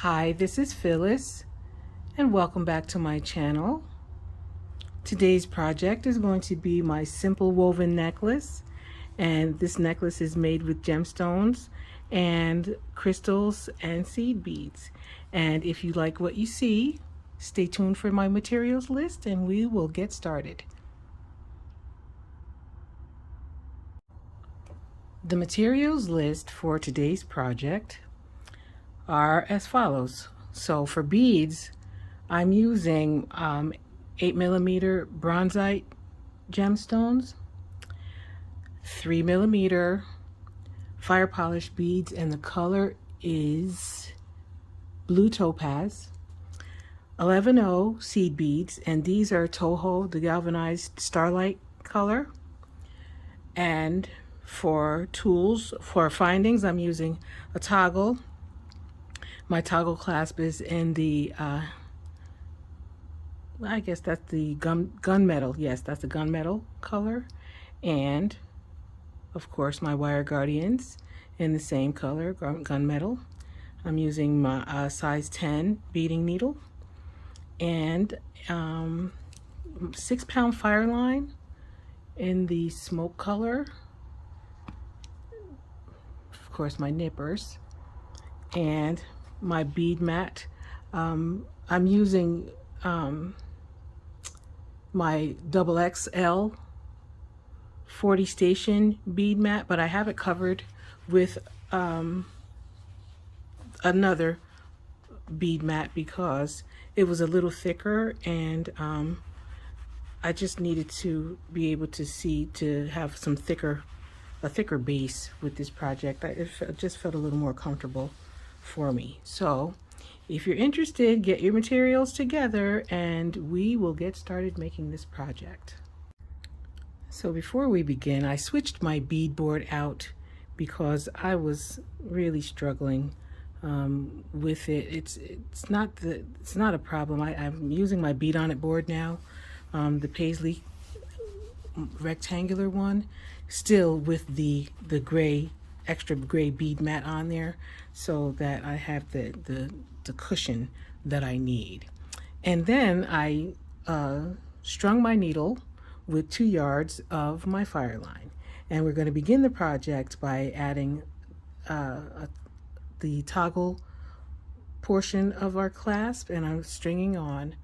Hi, this is Phyllis and welcome back to my channel. Today's project is going to be my simple woven necklace, and this necklace is made with gemstones and crystals and seed beads. And if you like what you see, stay tuned for my materials list and we will get started. The materials list for today's project are as follows. So for beads, I'm using 8mm bronzite gemstones, 3mm Firepolish beads, and the color is blue topaz, 11O seed beads, and these are Toho, the galvanized starlight color. And for tools, for findings, I'm using a toggle. My toggle clasp is in the I guess that's the gunmetal. Yes, that's the gunmetal color. And of course my wire guardians in the same color, gunmetal. I'm using my size 10 beading needle and 6-pound fire line in the smoke color. Of course my nippers and my bead mat. I'm using my XXL 40 station bead mat, but I have it covered with another bead mat because it was a little thicker, and I just needed to be able to see, to have some a thicker base with this project. It just felt a little more comfortable for me. So if you're interested, get your materials together and we will get started making this project. So before we begin, I switched my bead board out because I was really struggling with it. It's not a problem. I'm using my bead on it board now, the Paisley rectangular one, still with the gray, extra gray bead mat on there, so that I have the cushion that I need. And then I strung my needle with 2 yards of my fire line, and we're going to begin the project by adding the toggle portion of our clasp, and I'm stringing on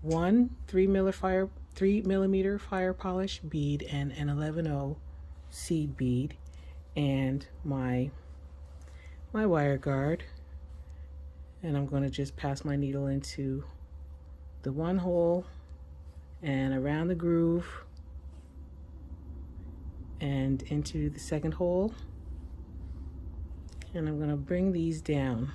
one 3mm fire polish bead and an 11O seed bead and my wire guard, and I'm going to just pass my needle into the one hole and around the groove and into the second hole, and I'm going to bring these down,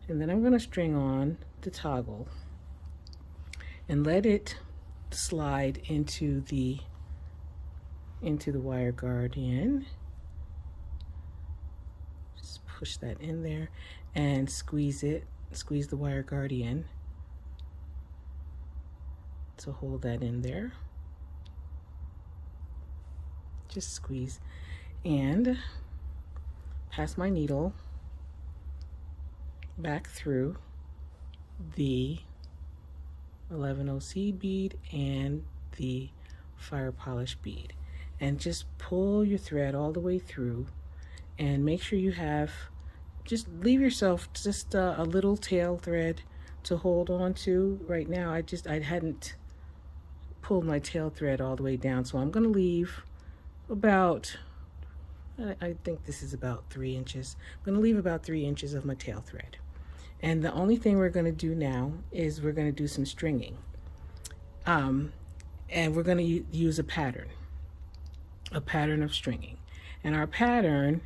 and then I'm going to string on the toggle and let it slide into the wire guardian. Just push that in there and squeeze the wire guardian to hold that in there. Just squeeze and pass my needle back through the 11O seed bead and the fire polish bead, and just pull your thread all the way through, and make sure you have, just leave yourself just a little tail thread to hold on to. Right now I hadn't pulled my tail thread all the way down, so I'm going to leave about, I think this is about 3 inches. I'm going to leave about 3 inches of my tail thread. And the only thing we're going to do now is we're going to do some stringing. And we're going to use a pattern of stringing. And our pattern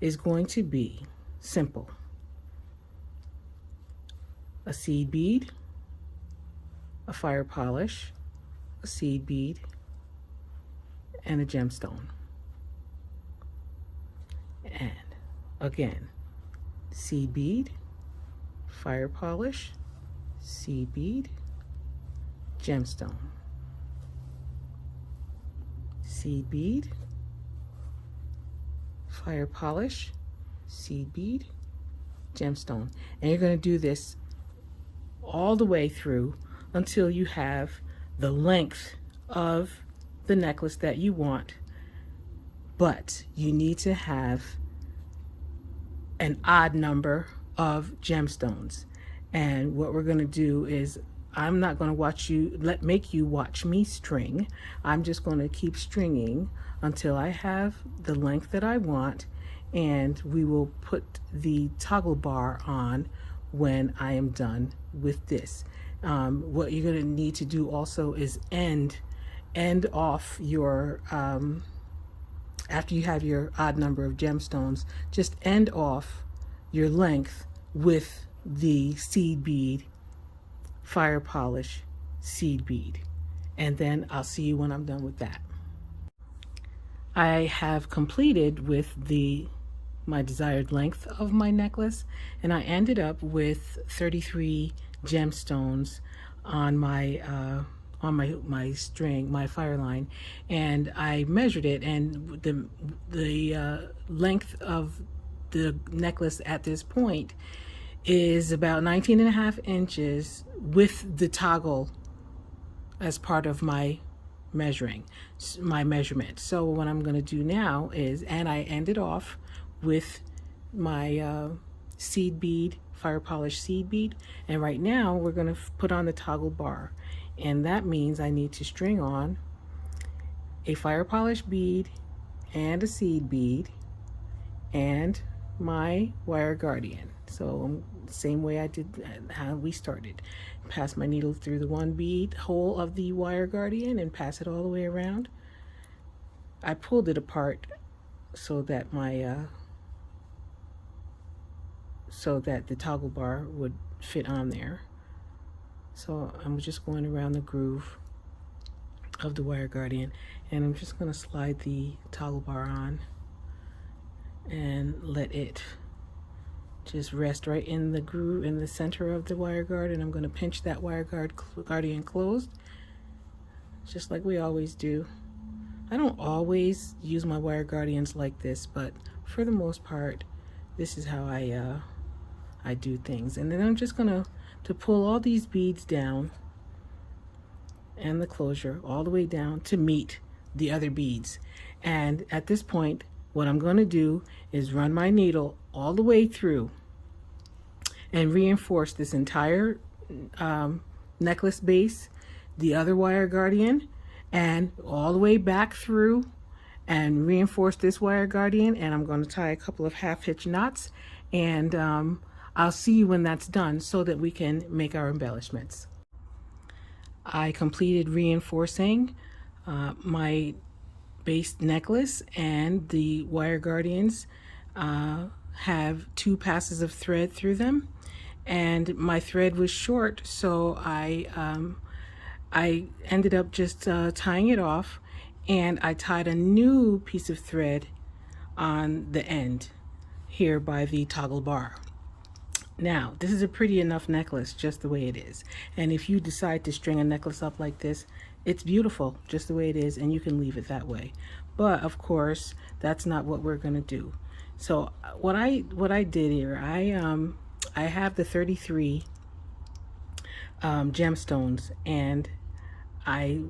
is going to be simple: a seed bead, a fire polish, a seed bead, and a gemstone. And again, seed bead, fire polish, seed bead, gemstone, seed bead, fire polish, seed bead, gemstone. And you're going to do this all the way through until you have the length of the necklace that you want, but you need to have an odd number of gemstones. And what we're going to do is, I'm not going to make you watch me string. I'm just going to keep stringing until I have the length that I want, and we will put the toggle bar on when I am done with this. What you're going to need to do also is end off your after you have your odd number of gemstones, just end off your length with the seed bead, fire polish seed bead, and then I'll see you when I'm done with that. I have completed with my desired length of my necklace, and I ended up with 33 gemstones on my string, my fire line, and I measured it, and the length of the necklace at this point is about 19.5 inches with the toggle as part of my measurement. So what I'm going to do now is, and I ended off with my seed bead, fire polish seed bead, and right now we're going to put on the toggle bar, and that means I need to string on a fire polish bead and a seed bead and my wire guardian. So same way I did how we started. Pass my needle through the one bead hole of the wire guardian and pass it all the way around. I pulled it apart so that the toggle bar would fit on there. So I'm just going around the groove of the wire guardian, and I'm just going to slide the toggle bar on and let it just rest right in the groove in the center of the wire guard, and I'm going to pinch that wire guardian closed, just like we always do. I don't always use my wire guardians like this, but for the most part, this is how I do things. And then I'm just going to pull all these beads down and the closure all the way down to meet the other beads. And at this point, what I'm going to do is run my needle all the way through and reinforce this entire necklace base, the other wire guardian, and all the way back through and reinforce this wire guardian. And I'm going to tie a couple of half-hitch knots, and I'll see you when that's done so that we can make our embellishments. I completed reinforcing my base necklace, and the wire guardians have 2 passes of thread through them, and my thread was short, so I ended up just tying it off, and I tied a new piece of thread on the end here by the toggle bar. Now, this is a pretty enough necklace just the way it is, and if you decide to string a necklace up like this, it's beautiful just the way it is, and you can leave it that way. But of course, that's not what we're going to do. So what I did here, I have the 33 gemstones, and I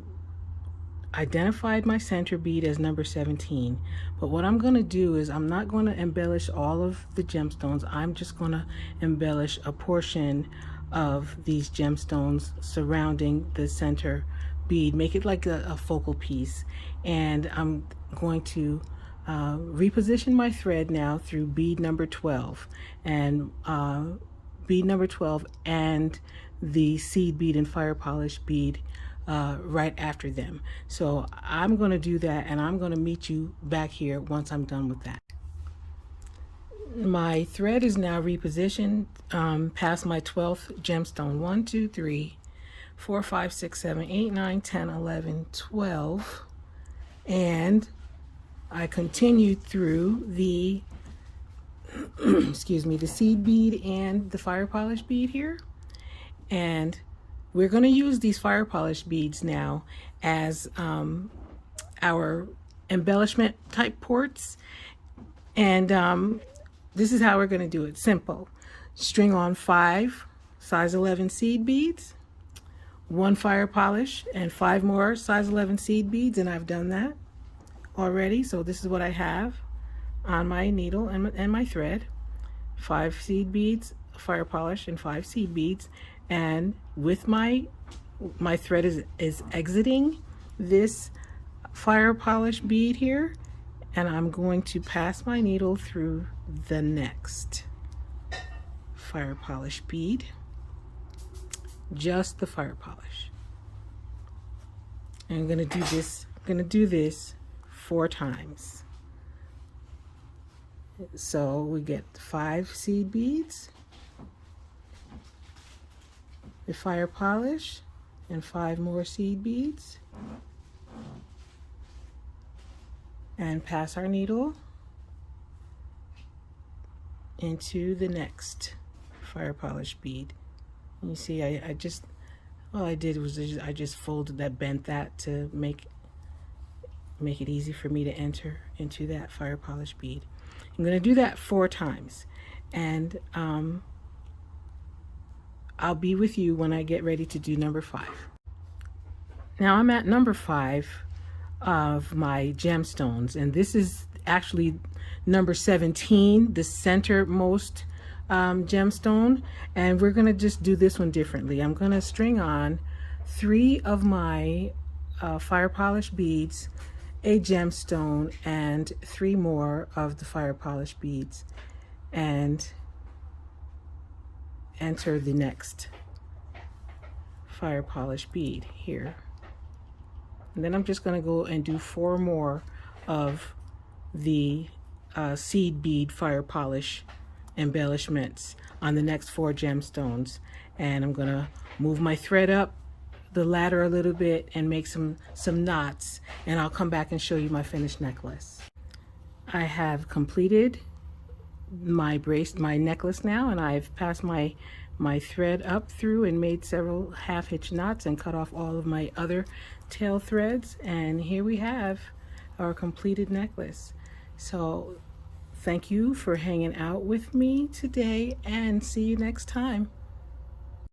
identified my center bead as number 17. But what I'm going to do is, I'm not going to embellish all of the gemstones. I'm just going to embellish a portion of these gemstones surrounding the center bead, make it like a focal piece. And I'm going to reposition my thread now through bead number 12, and bead number 12 and the seed bead and fire polish bead right after them. So I'm going to do that, and I'm going to meet you back here once I'm done with that. My thread is now repositioned past my 12th gemstone. 1, 2, 3, 4, 5, 6, 7, 8, 9, 10, 11, 12, and I continued through the excuse me, the seed bead and the fire polish bead here, and we're going to use these fire polish beads now as our embellishment type ports. And this is how we're going to do it. Simple. String on 5 size 11 seed beads, 1 fire polish, and 5 more size 11 seed beads, and I've done that already. So this is what I have on my needle and my thread. 5 seed beads, fire polish, and 5 seed beads. And with my thread is exiting this fire polish bead here, and I'm going to pass my needle through the next fire polish bead, just the fire polish. And I'm going to do this 4 times. So we get 5 seed beads, the fire polish, and 5 more seed beads, and pass our needle into the next fire polish bead. And you see, all I did was I just folded that, bent that to make it easy for me to enter into that fire polish bead. I'm going to do that 4 times, and I'll be with you when I get ready to do number 5. Now I'm at number 5 of my gemstones, and this is actually number 17, the centermost gemstone, and we're going to just do this one differently. I'm going to string on 3 of my fire polish beads, a gemstone, and 3 more of the fire polish beads, and enter the next fire polish bead here. And then I'm just going to go and do 4 more of the seed bead fire polish embellishments on the next 4 gemstones. And I'm going to move my thread up the ladder a little bit and make some knots, and I'll come back and show you my finished necklace. I have completed my necklace now, and I've passed my thread up through and made several half hitch knots and cut off all of my other tail threads, and here we have our completed necklace. So thank you for hanging out with me today, and see you next time.